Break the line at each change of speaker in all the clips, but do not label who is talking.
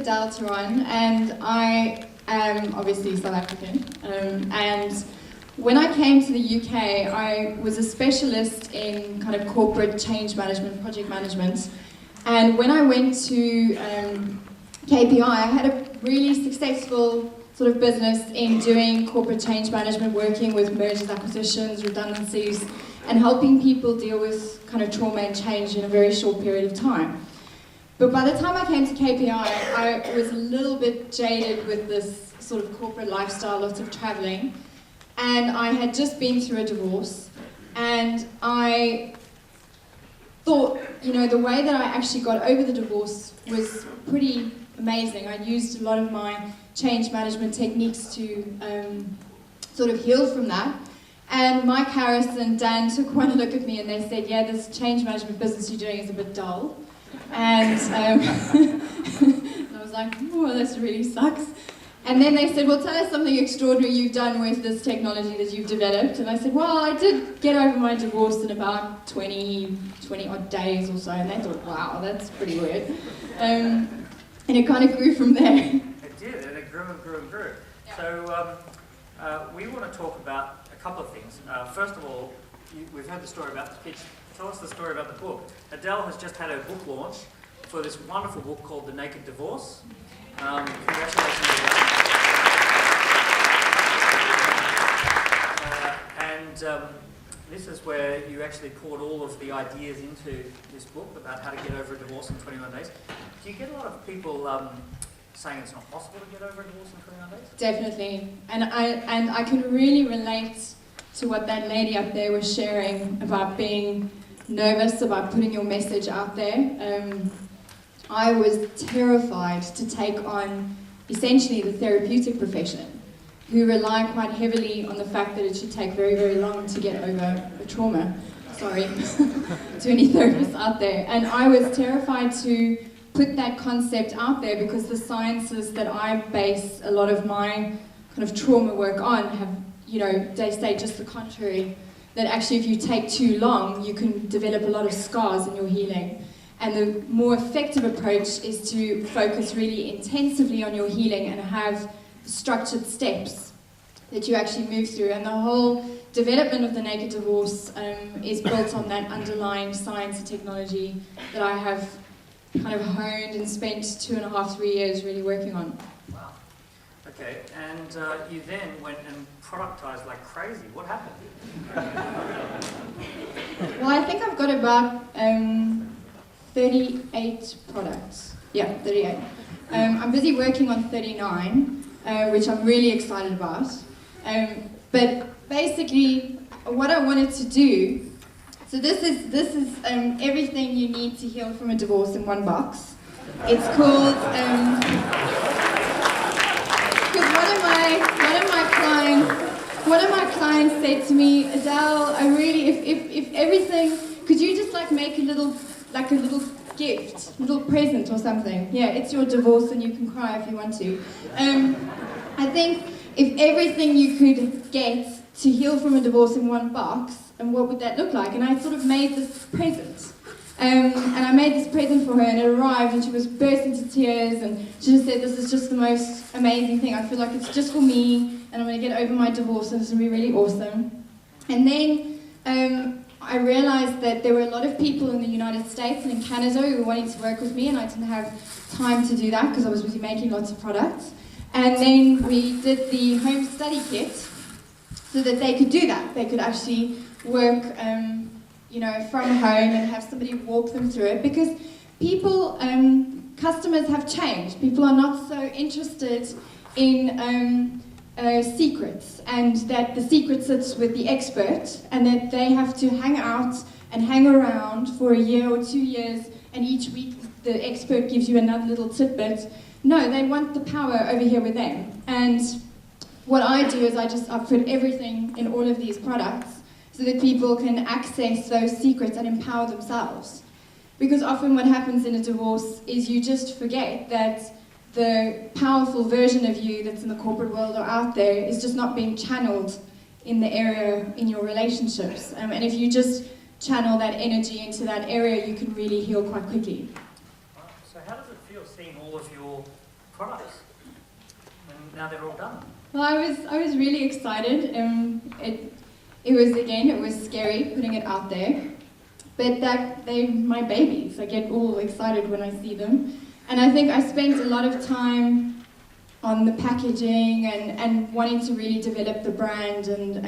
Adele Theron, and I am obviously South African. And when I came to the UK, I was a specialist in kind of corporate change management, project management. And when I went to KPI, I had a really successful sort of business in doing corporate change management, working with mergers, acquisitions, redundancies, and helping people deal with kind of trauma and change in a very short period of time. But by the time I came to KPI, I was a little bit jaded with this sort of corporate lifestyle, lots of traveling, and I had just been through a divorce, and I thought, you know, the way that I actually got over the divorce was pretty amazing. I used a lot of my change management techniques to sort of heal from that. And Mike Harris and Dan took one look at me and they said, yeah, this change management business you're doing is a bit dull. And I was like, oh, this really sucks. And then they said, well, tell us something extraordinary you've done with this technology that you've developed. And I said, well, I did get over my divorce in about 20 odd days or so. And they thought, wow, that's pretty weird. And it kind of grew from there.
It did, and it grew and grew and grew. Yeah. So we want to talk about a couple of things. First of all, we've heard the story about the pitch. Tell us the story about the book. Adele has just had her book launch for this wonderful book called The Naked Divorce. Congratulations, Adele. This is where you actually poured all of the ideas into this book about how to get over a divorce in 21 days. Do you get a lot of people saying it's not possible to get over a divorce in 21 days?
Definitely. And I can really relate to what that lady up there was sharing about being nervous about putting your message out there. I was terrified to take on essentially the therapeutic profession, who rely quite heavily on the fact that it should take very, very long to get over a trauma. Sorry to any therapists out there. And I was terrified to put that concept out there because the sciences that I base a lot of my kind of trauma work on have, you know, they say just the contrary, that actually if you take too long, you can develop a lot of scars in your healing. And the more effective approach is to focus really intensively on your healing and have structured steps that you actually move through. And the whole development of the Naked Divorce is built on that underlying science and technology that I have kind of honed and spent 2.5, 3 years really working on.
Wow. Okay, and you then went and productized like crazy. What happened?
Well, I think I've got about 38 products. Yeah, 38. I'm busy working on 39. Which I'm really excited about. But basically, what I wanted to do, so this is everything you need to heal from a divorce in one box. It's called, because one of my clients said to me, Adele, I really, if everything, could you just like make a little gift, a little present or something? Yeah, it's your divorce and you can cry if you want to. I think if everything you could get to heal from a divorce in one box, and what would that look like? And I sort of made this present. And I made this present for her and it arrived and she was burst into tears and she just said, this is just the most amazing thing. I feel like it's just for me and I'm going to get over my divorce and it's going to be really awesome. And then I realized that there were a lot of people in the United States and in Canada who were wanting to work with me and I didn't have time to do that because I was busy making lots of products. And then we did the home study kit so that they could do that. They could actually work you know, from home and have somebody walk them through it because people, customers have changed. People are not so interested in secrets and that the secret sits with the expert and that they have to hang out and hang around for a year or 2 years and each week the expert gives you another little tidbit. No, they want the power over here with them. And what I do is I put everything in all of these products so that people can access those secrets and empower themselves. Because often what happens in a divorce is you just forget that the powerful version of you that's in the corporate world or out there is just not being channeled in the area in your relationships. And if you just channel that energy into that area, you can really heal quite quickly.
So how does it feel seeing all of your products. And now they're all done.
Well, I was really excited. It was scary putting it out there, but they're my babies. I get all excited when I see them, and I think I spent a lot of time on the packaging and wanting to really develop the brand and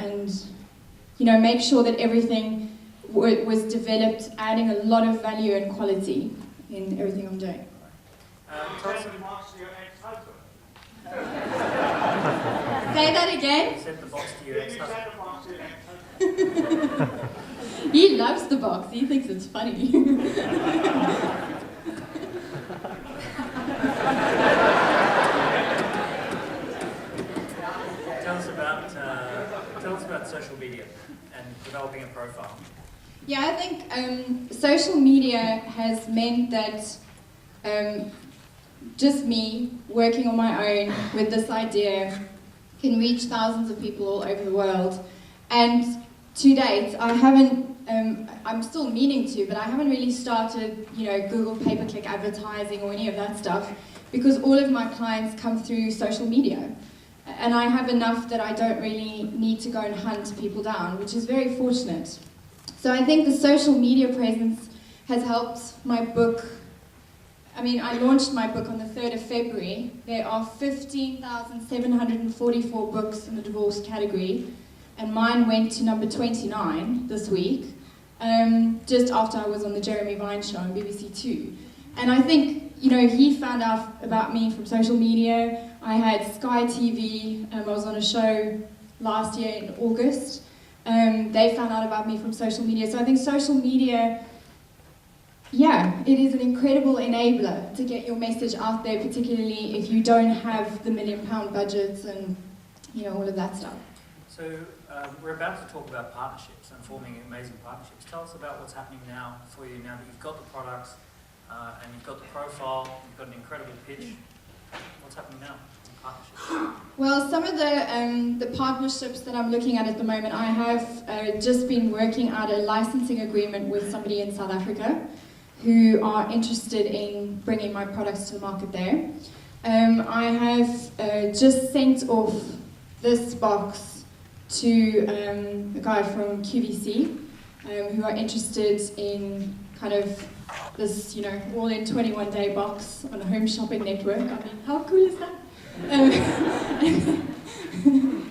make sure that everything was developed, adding a lot of value and quality in everything I'm doing. Say that again.
Send the box to your ex-husband.
He loves the box. He thinks it's funny.
Tell us about social media and developing a profile.
Yeah, I think social media has meant that just me working on my own with this idea can reach thousands of people all over the world. And to date, I haven't, I'm still meaning to, but I haven't really started, Google pay-per-click advertising or any of that stuff, because all of my clients come through social media. And I have enough that I don't really need to go and hunt people down, which is very fortunate. So I think the social media presence has helped my book. I mean, I launched my book on the 3rd of February. There are 15,744 books in the divorce category, and mine went to number 29 this week, just after I was on the Jeremy Vine show on BBC Two. And I think, he found out about me from social media. I had Sky TV, I was on a show last year in August. They found out about me from social media. So I think social media, it is an incredible enabler to get your message out there, particularly if you don't have the £1 million budgets and all of that stuff.
So we're about to talk about partnerships and forming amazing partnerships. Tell us about what's happening now for you now that you've got the products and you've got the profile, you've got an incredible pitch. What's happening now in partnerships?
Well, some of the partnerships that I'm looking at the moment, I have just been working out a licensing agreement with somebody in South Africa who are interested in bringing my products to the market there. I have just sent off this box to a guy from QVC who are interested in kind of this, all in 21-day box on a home shopping network. I mean, how cool is that?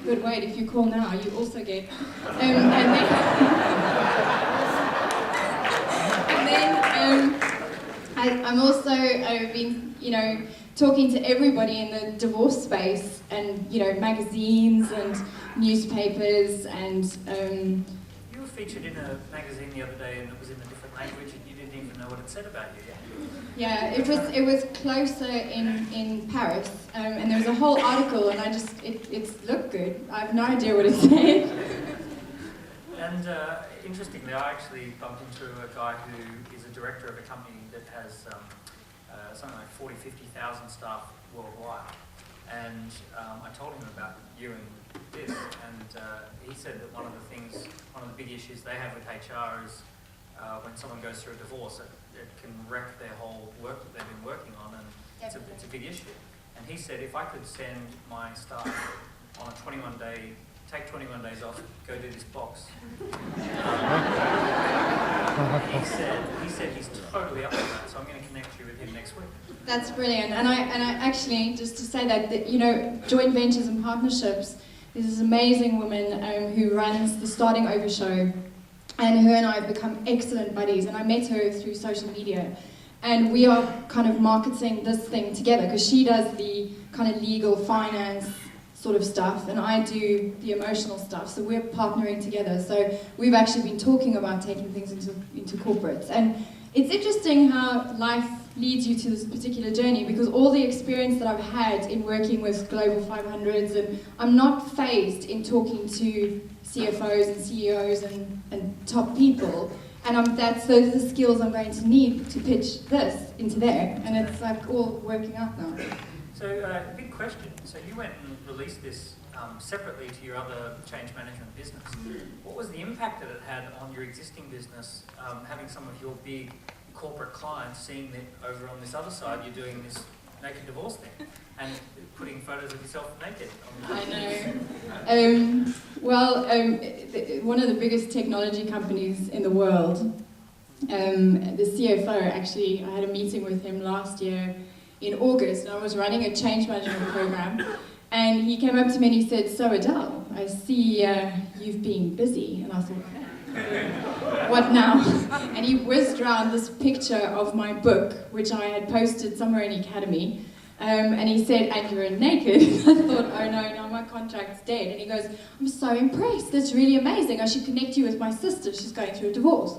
But wait, if you call now, you also get. I'm also been, talking to everybody in the divorce space, and magazines and newspapers, and.
You were featured in a magazine the other day, and it was in a different language, and you didn't even know what it said about you.
Yeah, it was closer in Paris, and there was a whole article, and it looked good. I have no idea what it said.
And interestingly, I actually bumped into a guy who is a director of a company that has something like 50,000 staff worldwide. And I told him about you and this, and he said that one of the big issues they have with HR is when someone goes through a divorce, it can wreck their whole work that they've been working on, and it's a big issue. And he said, if I could send my staff on a 21-day, take 21 days off, go do this box. He said he's totally up for that, so I'm going to connect you with him next week.
That's brilliant. And I actually, just to say that joint ventures and partnerships, there's this amazing woman who runs the Starting Over show, and her and I have become excellent buddies, and I met her through social media. And we are kind of marketing this thing together, because she does the kind of legal finance sort of stuff, and I do the emotional stuff, so we're partnering together. So we've actually been talking about taking things into corporates. And it's interesting how life leads you to this particular journey, because all the experience that I've had in working with Global 500s, and I'm not phased in talking to CFOs and CEOs and top people, and those are the skills I'm going to need to pitch this into there, and it's like all working out now.
So, big question. So you went and released this separately to your other change management business. What was the impact that it had on your existing business, having some of your big corporate clients seeing that over on this other side you're doing this naked divorce thing, and putting photos of yourself naked.
I know. One of the biggest technology companies in the world, the CFO, actually, I had a meeting with him last year in August, and I was running a change management program, and he came up to me and he said, "So Adele, I see you've been busy." And I thought, what now? And he whizzed around this picture of my book, which I had posted somewhere in Academy, and he said, "And you're naked." I thought, oh no, now my contract's dead. And he goes, "I'm so impressed, that's really amazing. I should connect you with my sister, she's going through a divorce."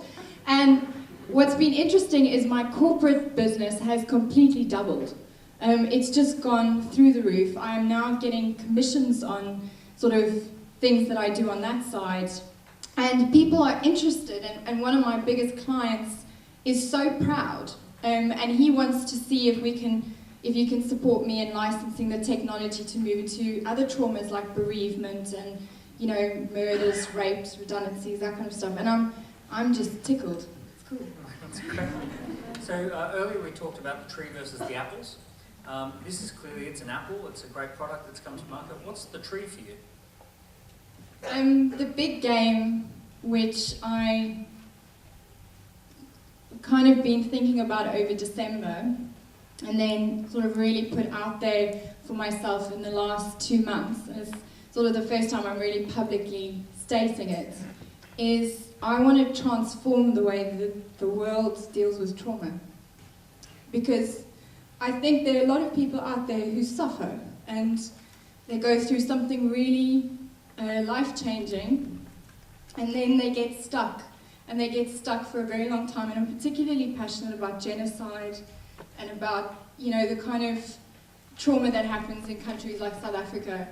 And what's been interesting is my corporate business has completely doubled. It's just gone through the roof. I am now getting commissions on sort of things that I do on that side. And people are interested, and one of my biggest clients is so proud. And he wants to see if you can support me in licensing the technology to move into other traumas like bereavement and, murders, rapes, redundancies, that kind of stuff. And I'm just tickled. It's cool.
That's great. So earlier we talked about the tree versus the apples. This is clearly, it's an apple. It's a great product that's come to market. What's the tree for you?
The big game, which I kind of been thinking about over December, and then sort of really put out there for myself in the last 2 months, as sort of the first time I'm really publicly stating it, is I want to transform the way that the world deals with trauma. Because I think there are a lot of people out there who suffer, and they go through something really life-changing, and then they get stuck, and they get stuck for a very long time. And I'm particularly passionate about genocide and about, the kind of trauma that happens in countries like South Africa.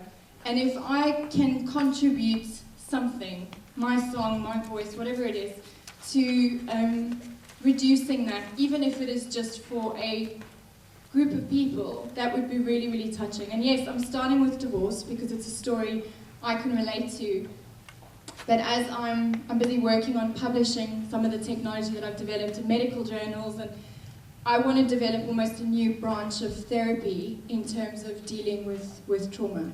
And if I can contribute something, my song, my voice, whatever it is, to reducing that, even if it is just for a group of people, that would be really, really touching. And yes, I'm starting with divorce because it's a story I can relate to. But as I'm busy working on publishing some of the technology that I've developed in medical journals, and I want to develop almost a new branch of therapy in terms of dealing with trauma.